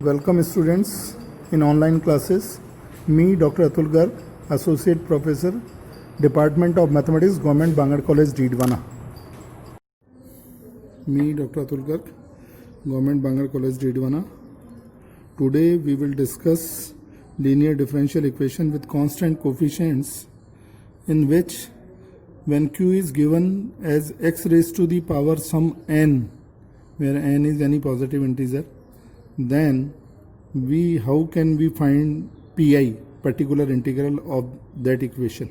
Welcome students in online classes. Me Dr. Atul Garg, Associate Professor, Department of Mathematics, Government Bangar College, Didwana. Me Dr. Atul Garg, Government Bangar College, Didwana. Today we will discuss linear differential equation with constant coefficients in which when q is given as x raised to the power some n, where n is any positive integer, then how can we find pi, particular integral of that equation.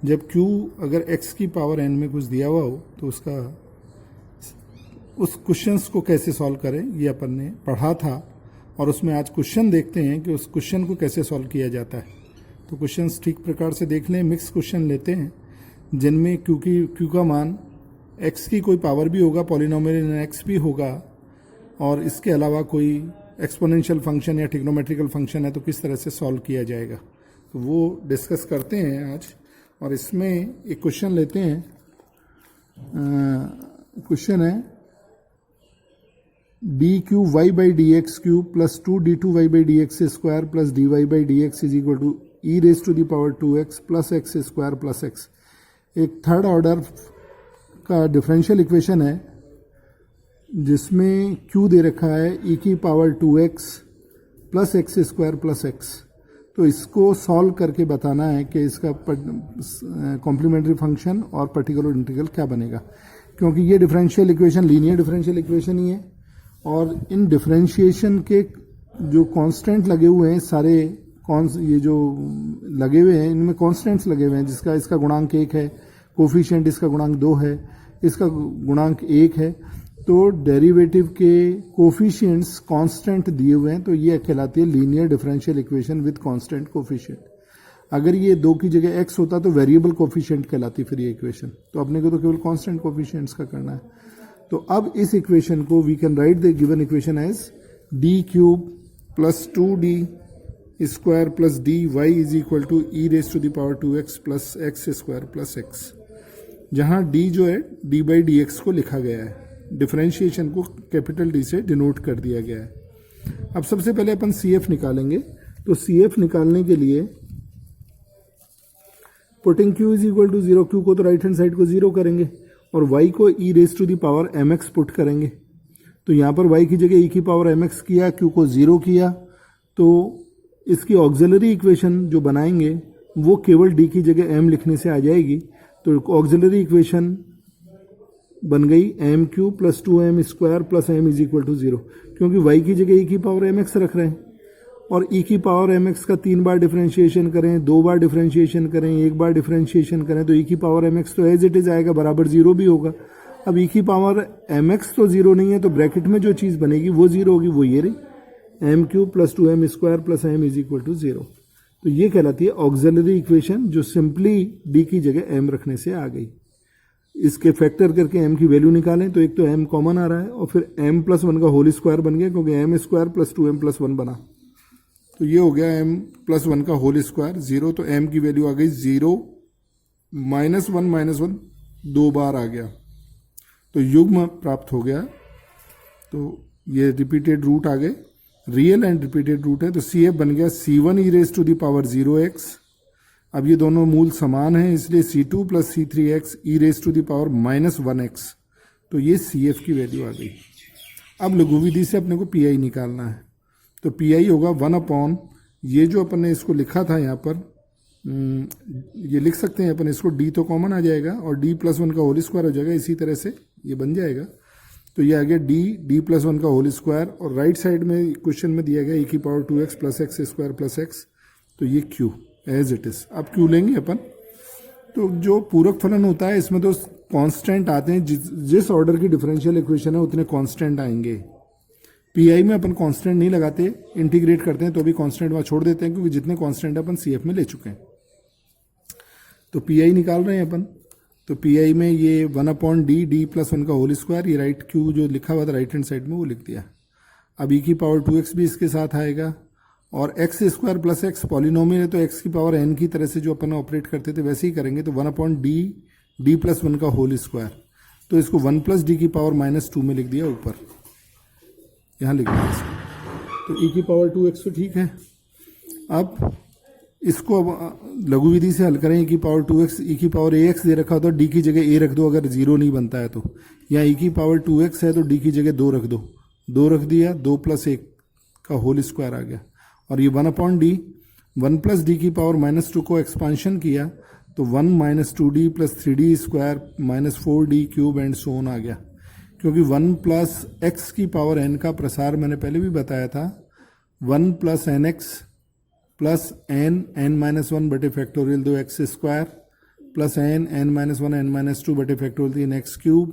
जब q अगर x की power n में कुछ दिया हुआ हो तो उस क्वेश्चंस को कैसे सॉल्व करें ये अपन ने पढ़ा था, और उसमें आज क्वेश्चन देखते हैं कि उस क्वेश्चन को कैसे सॉल्व किया जाता है. तो क्वेश्चंस ठीक प्रकार से देख लें. मिक्स क्वेश्चन लेते हैं जिनमें q का मान x की कोई पावर भी होगा, पॉलिनोमियल इन x भी होगा, और इसके अलावा कोई एक्सपोनेंशियल फंक्शन या ट्रिग्नोमेट्रिकल फंक्शन है तो किस तरह से सॉल्व किया जाएगा, तो वो डिस्कस करते हैं आज. और इसमें एक क्वेश्चन लेते हैं. क्वेश्चन है D cube Y by D X cube plus 2d2 Y by D X square plus D Y by D X is equal to E raise to the power 2x plus X square plus X. एक third order का differential equation है जिसमें q दे रखा है e की power 2x plus X square plus X. तो इसको सॉल्व करके बताना है कि इसका कॉम्प्लीमेंट्री फंक्शन और पर्टिकुलर इंटीग्रल क्या बनेगा, क्योंकि ये differential equation linear differential equation ही है, और इन डिफरेंशिएशन के जो कांस्टेंट लगे हुए हैं सारे ये जो लगे हुए हैं इनमें कांस्टेंट्स लगे हुए हैं, जिसका इसका गुणांक 1 है, कोफिशिएंट इसका गुणांक 2 है, इसका गुणांक 1 है. तो डेरिवेटिव के कोफिशिएंट्स कांस्टेंट दिए हुए हैं, तो ये कहलाती है linear differential equation with constant coefficient. अगर ये 2 की जगह x होता तो वेरिएबल कोफिशिएंट कहलाती फिर ये इक्वेशन. तो अपने को तो केवल कांस्टेंट कोफिशिएंट्स का करना है. तो अब इस इक्वेशन को we can write the given equation as D cube plus 2d square plus dy is equal to E raise to the power 2x plus X square plus X, जहां d जो है d बाई डी एक्स को लिखा गया है, differentiation को capital D से denote कर दिया गया है. अब सबसे पहले अपन CF निकालेंगे. तो CF निकालने के लिए putting Q is equal to 0, Q को तो राइट हैंड साइड को 0 करेंगे और y को e raise to the power mx put करेंगे. तो यहाँ पर y की जगह e की पावर mx किया, Q को 0 किया, तो इसकी ऑक्सिलरी इक्वेशन जो बनाएंगे वो केवल d की जगह m लिखने से आ जाएगी. तो ऑक्सिलरी इक्वेशन बन गई M cube plus 2m square plus m is equal to 0, क्योंकि y की जगह e की पावर mx रख रहे हैं, और e की पावर mx का 3 बार डिफरेंशिएशन करें, 2 बार डिफरेंशिएशन करें, 1 बार डिफरेंशिएशन करें, तो e की पावर mx तो एज इट इज आएगा, बराबर 0 भी होगा. अब e की पावर mx तो 0 नहीं है, तो ब्रैकेट में जो चीज़ बनेगी वो 0 होगी, वो ये रही M cube plus 2m square plus m is equal to 0. तो ये कहलाती है ऑक्सिलरी इक्वेशन जो सिंपली d की जगह m रखने से आ गई. इसके फैक्टर करके m की वैल्यू निकालें तो एक तो m कॉमन आ रहा है और फिर m प्लस 1 का होल स्क्वायर बन गया, क्योंकि m square plus 2m plus 1 बना, तो ये हो गया m प्लस 1 का होल स्क्वायर 0. तो m की वैल्यू आ गई 0 -1 2 बार आ गया, तो युग्म प्राप्त हो गया. तो ये रिपीटेड रूट आ गए, रियल एंड रिपीटेड रूट है. तो CF बन गया C1 E raise to the power 0x. अब ये दोनों मूल समान हैं, इसलिए C2 plus C3x E raise to the power -1x. तो ये CF की वैल्यू आ गई. अब लघु विधि से अपने को PI निकालना है. तो PI होगा 1 ये जो अपन ने इसको लिखा था यहाँ पर, ये लिख सकते हैं अपन इसको, d तो कॉमन आ जाएगा और d प्लस 1 का होल स्क्वायर हो जाएगा, इसी तरह से ये बन जाएगा. तो ये आ गया d प्लस 1 का होल स्क्वायर, और राइट साइड में क्वेश्चन में दिया गया e की power 2x plus X square plus X. तो ये q एज इट इज. अब q लेंगे अपन. तो जो पूरक फलन होता है इसमें तो कांस्टेंट आते हैं, जिस ऑर्डर की डिफरेंशियल इक्वेशन है उतने कांस्टेंट आएंगे. पीआई में अपन कांस्टेंट नहीं लगाते, इंटीग्रेट करते हैं तो भी कांस्टेंट वहाँ छोड़ देते हैं, क्योंकि जितने कांस्टेंट अपन CF में ले चुके हैं. तो पीआई निकाल रहे हैं अपन. तो पीआई में ये 1/d प्लस 1 का होल स्क्वायर, ये राइट q जो लिखा हुआ था राइट हैंड साइड में वो लिख दिया. अब e की पावर 2x भी इसके साथ आएगा, और x square plus x polynomial है तो x की पावर n की तरह से जो अपन ऑपरेट करते थे वैसे ही करेंगे. तो 1/d प्लस 1 का होल स्क्वायर, तो इसको 1 प्लस d की पावर -2 में लिख दिया ऊपर, यहाँ लिख दिया इसको. तो e की पावर 2x तो ठीक है। अब इसको अब लघु विधि से हल करें। e की पावर 2x, e की पावर ax दे रखा हो तो d की जगह a रख दो अगर 0 नहीं बनता है तो, या e की पावर 2x है तो d की जगह 2 रख दो, 2 रख दिया, 2 + 1 का होल स्क्वायर आ गया। और ये 1/d, 1 + d की पावर -2 को एक्सपांशन किया तो 1 - 2d + 3d square -4d cube and so on आ गया। क्योंकि 1 + x की पावर n का प्रसार मैंने पहले भी बताया था, 1 + nx प्लस n बटे फैक्टोरियल 2x² प्लस n-1 बटे फैक्टोरियल 3x³,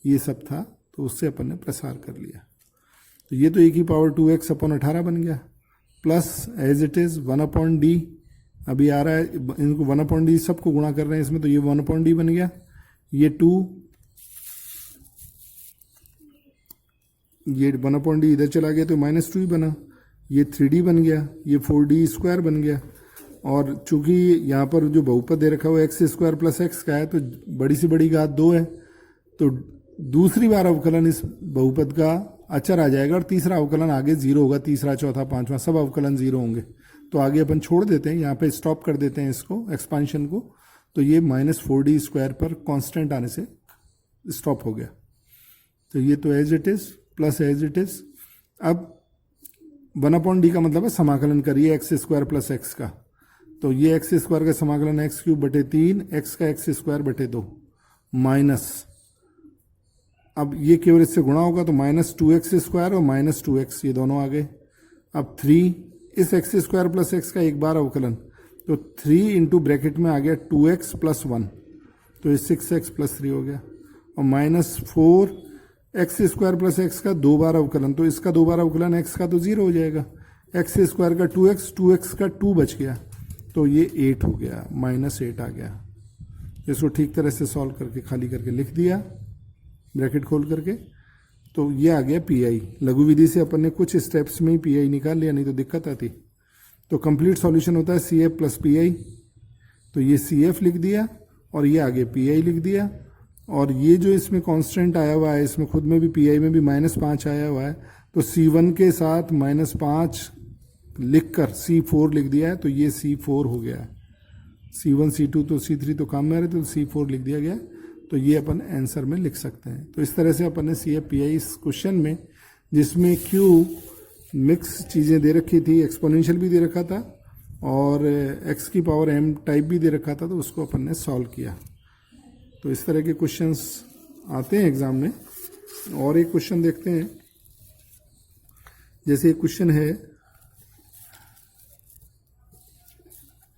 ये सब था, तो उससे अपन ने प्रसार कर लिया। तो ये तो e की पावर 2x अपॉन 18 बन गया, plus as it is 1/d अभी आ रहा है, इनको 1/d सबको गुणा कर रहे हैं इसमें, तो ये 1/d बन गया, ये 2, ये 1/d इधर चला गया तो -2 ही बना, ये 3d बन गया, ये 4d² बन गया। और चूंकि यहाँ पर जो बहुपद दे रखा हुआ x² + x का है तो बड़ी से बड़ी घात 2 है, तो दूसरी बार अवकलन इस बहुपद का अचर आ जाएगा और तीसरा अवकलन आगे 0 होगा, तीसरा चौथा पांचवा सब अवकलन 0 होंगे। तो आगे अपन छोड़ देते हैं, यहाँ पे स्टॉप कर देते हैं इसको एक्सपांशन को, तो ये -4d² पर कांस्टेंट आने से स्टॉप हो गया। तो ये तो as it is plus as it is. अब 1/d का मतलब है समाकलन करिए x² + x का, तो ये x² का समाकलन x³ बटे 3, x का x² बटे 2 माइनस, अब ये केवल इससे गुणा होगा तो -2x² और -2x ये दोनों आ गए। अब 3 इस x² + x का एक बार अवकलन, तो 3 इंटू ब्रैकेट में आ गया 2x + 1, तो ये 6x + 3 हो गया, और -4 x² + x का 2 बार अवकलन, तो इसका 2 बार अवकलन x का तो 0 हो जाएगा, x² का 2x, 2x का 2 बच गया, तो ये 8 हो गया, -8 आ गया। इसको ठीक तरह से सॉल्व करके खाली करके लिख दिया ब्रैकेट खोल करके, तो ये आ गया पीआई। लघु विधि से अपन ने कुछ स्टेप्स में ही पीआई निकाल लिया, नहीं तो दिक्कत आती। तो कंप्लीट सॉल्यूशन होता है CF + PI, तो ये CF लिख दिया और ये आगे PI लिख दिया, और ये जो इसमें कांस्टेंट आया हुआ है, इसमें खुद में भी PI में भी -5 आया हुआ है, तो C1 के साथ -5 लिखकर C4 लिख दिया है, तो ये C4 हो गया है। C1 C2 तो C3 तो काम में आ रहे थे, तो C4 लिख दिया गया, तो ये अपन आंसर में लिख सकते हैं। तो इस तरह से अपन ने CF PI इस क्वेश्चन में, जिसमें Q मिक्स चीज़ें दे रखी थी, एक्सपोनेंशियल भी दे रखा था और x की पावर m टाइप भी दे रखा था, तो उसको अपन ने सॉल्व किया। तो इस तरह के क्वेश्चंस आते हैं एग्जाम में। और एक क्वेश्चन देखते हैं, जैसे एक क्वेश्चन है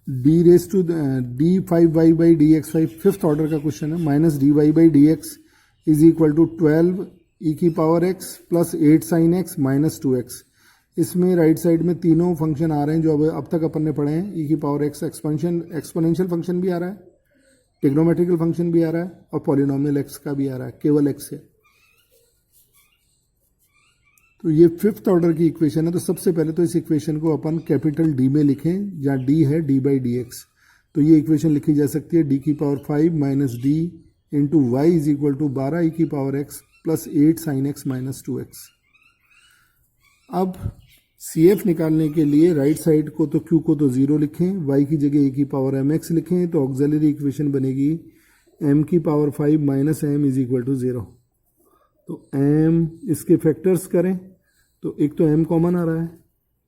d5y/dx5, फिफ्थ ऑर्डर का क्वेश्चन है, -dy/dx = 12 e की power x + 8 sin x - 2x। इसमें राइट साइड में तीनों फंक्शन आ रहे हैं जो अब तक अपन ने पढ़े हैं। e की पावर x एक्सपोनेंशियल फंक्शन भी आ रहा है, ट्रिग्नोमेट्रिकल फंक्शन भी आ रहा है, और पॉलिनोमियल x का भी आ रहा है, केवल x है। तो ये फिफ्थ ऑर्डर की इक्वेशन है। तो सबसे पहले तो इस इक्वेशन को अपन कैपिटल D में लिखें, जहाँ D है d/dx। तो ये इक्वेशन लिखी जा सकती है d की power 5 - d into y = 12 e की power x + 8 sin x - 2x। अब CF निकालने के लिए राइट साइड को तो Q को तो 0 लिखें, y की जगह e की पावर mx लिखें, तो ऑक्सिलरी इक्वेशन बनेगी m की पावर 5 - m = 0। तो m इसके फैक्टर्स करें तो एक तो m कॉमन आ रहा है,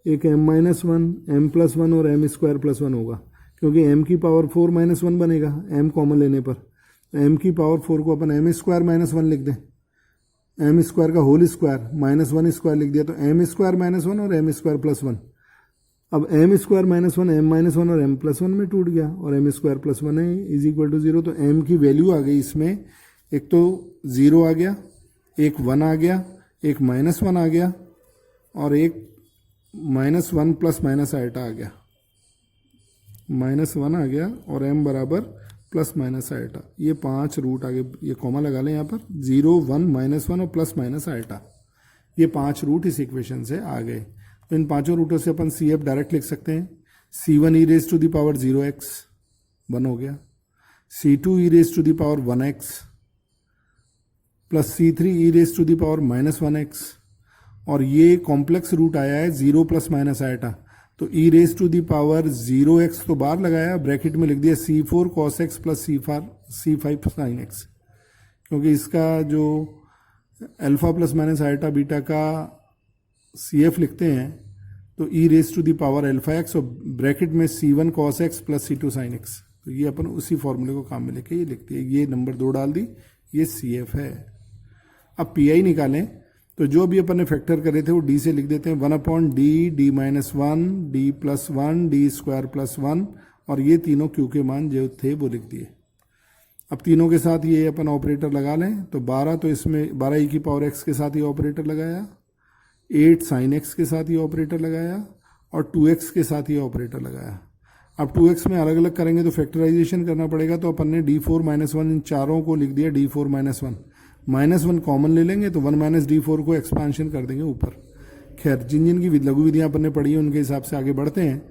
एक m - 1, m + 1 और m² + 1 होगा, क्योंकि m की पावर 4 - 1 बनेगा m कॉमन लेने पर। m की पावर 4 को अपन m² - 1 लिख दें, m² का होल स्क्वायर -1² लिख दिया, तो m² - 1 और m² + 1। अब m² - 1 m - 1 और m + 1 में टूट गया, और m² + 1 है = 0। तो m की वैल्यू आ गई इसमें, एक तो 0 आ गया, एक 1 आ गया, एक -1 आ गया, और एक -1 ± आइटा आ गया, -1 आ गया, और m बराबर ± आइटा। ये 5 रूट आगे, ये कॉमा लगा लें यहाँ पर, 0 1 -1 और ± आइटा, ये 5 रूट इस इक्वेशन से आ गए। तो इन पांचों रूटों से अपन CF डायरेक्ट लिख सकते हैं। C1 e⁻⁴ 0x 1 हो गया, C2 e⁻⁴ 1x + C3 e⁻⁻⁻1x, और ये कॉम्प्लेक्स रूट आया है 0 प्लस माइनस आइटा, तो ई raise to the power 0x तो बाहर लगाया, ब्रैकेट में लिख दिया C4 cos x plus C5 sin x, क्योंकि इसका जो alpha plus minus iota beta का CF लिखते हैं तो ई raise to the power alpha x और ब्रैकेट में C1 cos x plus C2 sin x, तो ये अपन उसी फॉर्मूले को काम में लेके ये लिखते हैं। ये नंबर 2 डाल दी, ये CF है। अब PI निकालें तो जो भी अपन ने फैक्टर करे थे वो D से लिख देते हैं 1/D, D minus 1, D plus 1, D square plus 1, और ये तीनों Q के मान जो थे वो लिख दिए। अब तीनों के साथ ये अपन ऑपरेटर लगा लें तो 12, तो इसमें 12 e की पावर x के साथ ये ऑपरेटर लगाया, 8 sin x के साथ ये ऑपरेटर लगाया, और 2x के साथ ये ऑपरेटर लगाया। अब 2x में अलग अलग करेंगे तो फैक्टराइजेशन करना पड़ेगा, तो अपन ने D4 माइनस 1 इन चारों को लिख दिया D4 माइनस 1, -1 कॉमन ले लेंगे तो 1 माइनस D4 को एक्सपांशन कर देंगे ऊपर। खैर जिन जिन की लघु विधियां अपन ने पढ़ी है उनके हिसाब से आगे बढ़ते हैं।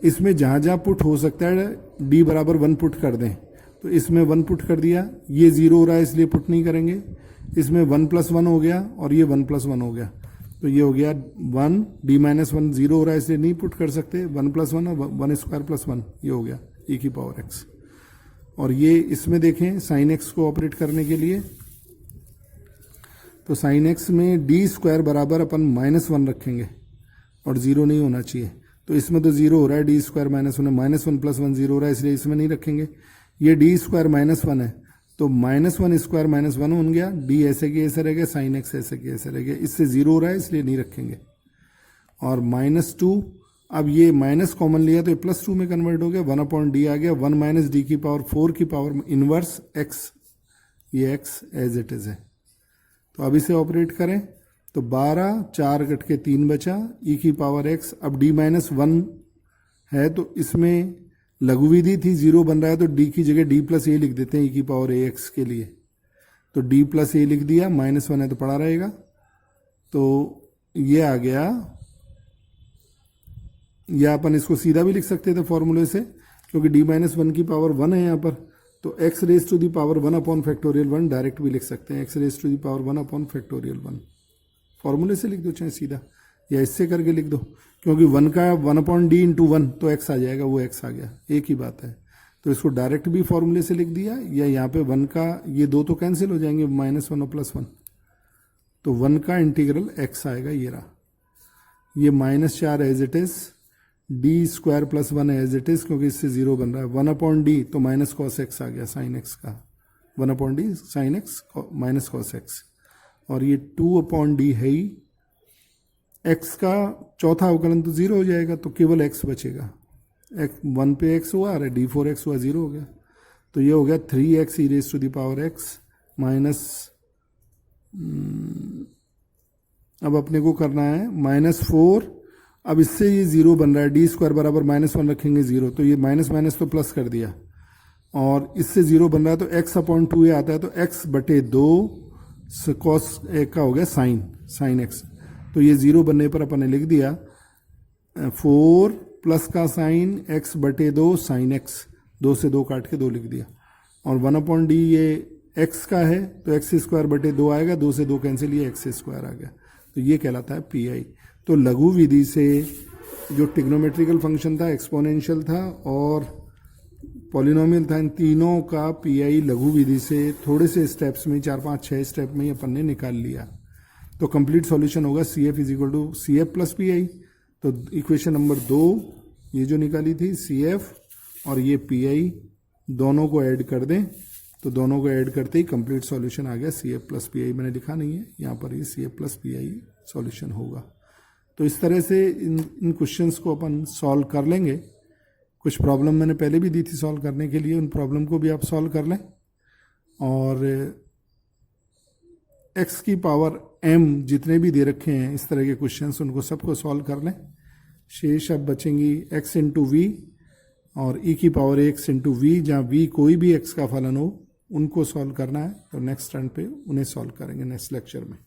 इसमें जहां जहां पुट हो सकता है D बराबर 1 पुट कर दें, तो इसमें 1 पुट कर दिया, ये 0 हो रहा है इसलिए पुट नहीं करेंगे, इसमें 1 प्लस 1 हो गया और ये 1 प्लस 1 हो गया, तो ये हो गया 1, D माइनस 1 0 हो रहा है इसलिए नहीं पुट कर सकते, 1 प्लस 1 और 1 स्क्वायर प्लस 1, ये हो गया e की पावर x। और ये इसमें देखें साइन x को ऑपरेट करने के लिए, तो साइन x में D स्क्वायर बराबर अपन -1 रखेंगे और 0 नहीं होना चाहिए, तो इसमें तो 0 हो रहा है, D स्क्वायर -1 है, -1 प्लस 1 0 हो रहा है इसलिए इसमें नहीं रखेंगे। ये D स्क्वायर -1 है तो -1 स्क्वायर -1 बन गया, D ऐसे के ऐसे रह गया, साइन x ऐसे के ऐसे रह गया, इससे 0 हो रहा है इसलिए नहीं रखेंगे। और -2, अब ये माइनस कॉमन लिया तो ये +2 में कन्वर्ट हो गया, 1/D आ गया, 1 माइनस D की पावर 4 की पावर इनवर्स x, ये x एज इट इज है। तो अब इसे ऑपरेट करें तो 12, 4 कट के 3 बचा, e की पावर x। अब D माइनस 1 है तो इसमें लघु विधि थी 0 बन रहा है तो D की जगह D प्लस a लिख देते हैं e की पावर ax के लिए, तो D प्लस a लिख दिया, -1 है तो पड़ा रहेगा, तो ये आ गया। या अपन इसको सीधा भी लिख सकते थे फॉर्मूले से, क्योंकि D माइनस 1 की पावर 1 है यहाँ पर, तो x raise to the power 1/(1) direct भी लिख सकते हैं, x raise to the power 1/(1) फॉर्मूले से लिख दो चाहे सीधा, या इससे करके लिख दो, क्योंकि 1 का 1/D इंटू 1 तो x आ जाएगा, वो x आ गया, एक ही बात है। तो इसको डायरेक्ट भी फॉर्मूले से लिख दिया, या यहाँ पे 1 का ये 2 तो कैंसिल हो जाएंगे, -1 और +1, तो 1 का इंटीग्रल x आएगा, ये रहा। ये -4 as it is, D square plus 1 as it is, क्योंकि इससे 0 बन रहा है, 1/D तो माइनस cos x आ गया, साइन x का 1/D sine x minus cos x, और ये 2/D है ही, x का चौथा अवकलन तो 0 हो जाएगा, तो केवल x बचेगा, 1 पे x हुआ, अरे D4x हुआ, 0 हो गया, तो ये हो गया 3x e raise to the power x minus, अब अपने को करना है -4, अब इससे ये 0 बन रहा है, D स्क्वायर बराबर -1 रखेंगे 0, तो ये माइनस तो प्लस कर दिया, और इससे 0 बन रहा है तो x/2a आता है, तो x/2 cos a का हो गया साइन x, तो ये 0 बनने पर अपन ने लिख दिया 4 प्लस का साइन x/2 साइन x, 2 से 2 काट के 2 लिख दिया, और 1/D ये x का है तो x²/2 आएगा, 2 से 2 कैंसिल, ये x² आ गया, तो ये कहलाता है PI। तो लघु विधि से जो ट्रिग्नोमेट्रिकल फंक्शन था, एक्सपोनेंशियल था और पॉलिनोमियल था, इन तीनों का PI लघु विधि से थोड़े से स्टेप्स में, 4, 5, 6 स्टेप में ही अपन ने निकाल लिया। तो कंप्लीट सॉल्यूशन होगा CF = CF प्लस PI। तो इक्वेशन नंबर 2 ये जो निकाली थी CF और ये PI, दोनों को ऐड कर दें, तो दोनों को ऐड करते ही कंप्लीट सॉल्यूशन आ गया, CF प्लस PI मैंने लिखा नहीं है यहाँ पर, ये CF प्लस PI सॉल्यूशन होगा। तो इस तरह से इन क्वेश्चंस को अपन सॉल्व कर लेंगे। कुछ प्रॉब्लम मैंने पहले भी दी थी सॉल्व करने के लिए, उन प्रॉब्लम को भी आप सॉल्व कर लें, और x की पावर m जितने भी दे रखे हैं इस तरह के क्वेश्चंस, उनको सबको सॉल्व कर लें। शेष अब बचेंगी x इंटू वी और e की पावर x इंटू वी, जहाँ v कोई भी x का फलन हो उनको सॉल्व करना है। तो नेक्स्ट टर्न पे उन्हें सॉल्व करेंगे नेक्स्ट लेक्चर में।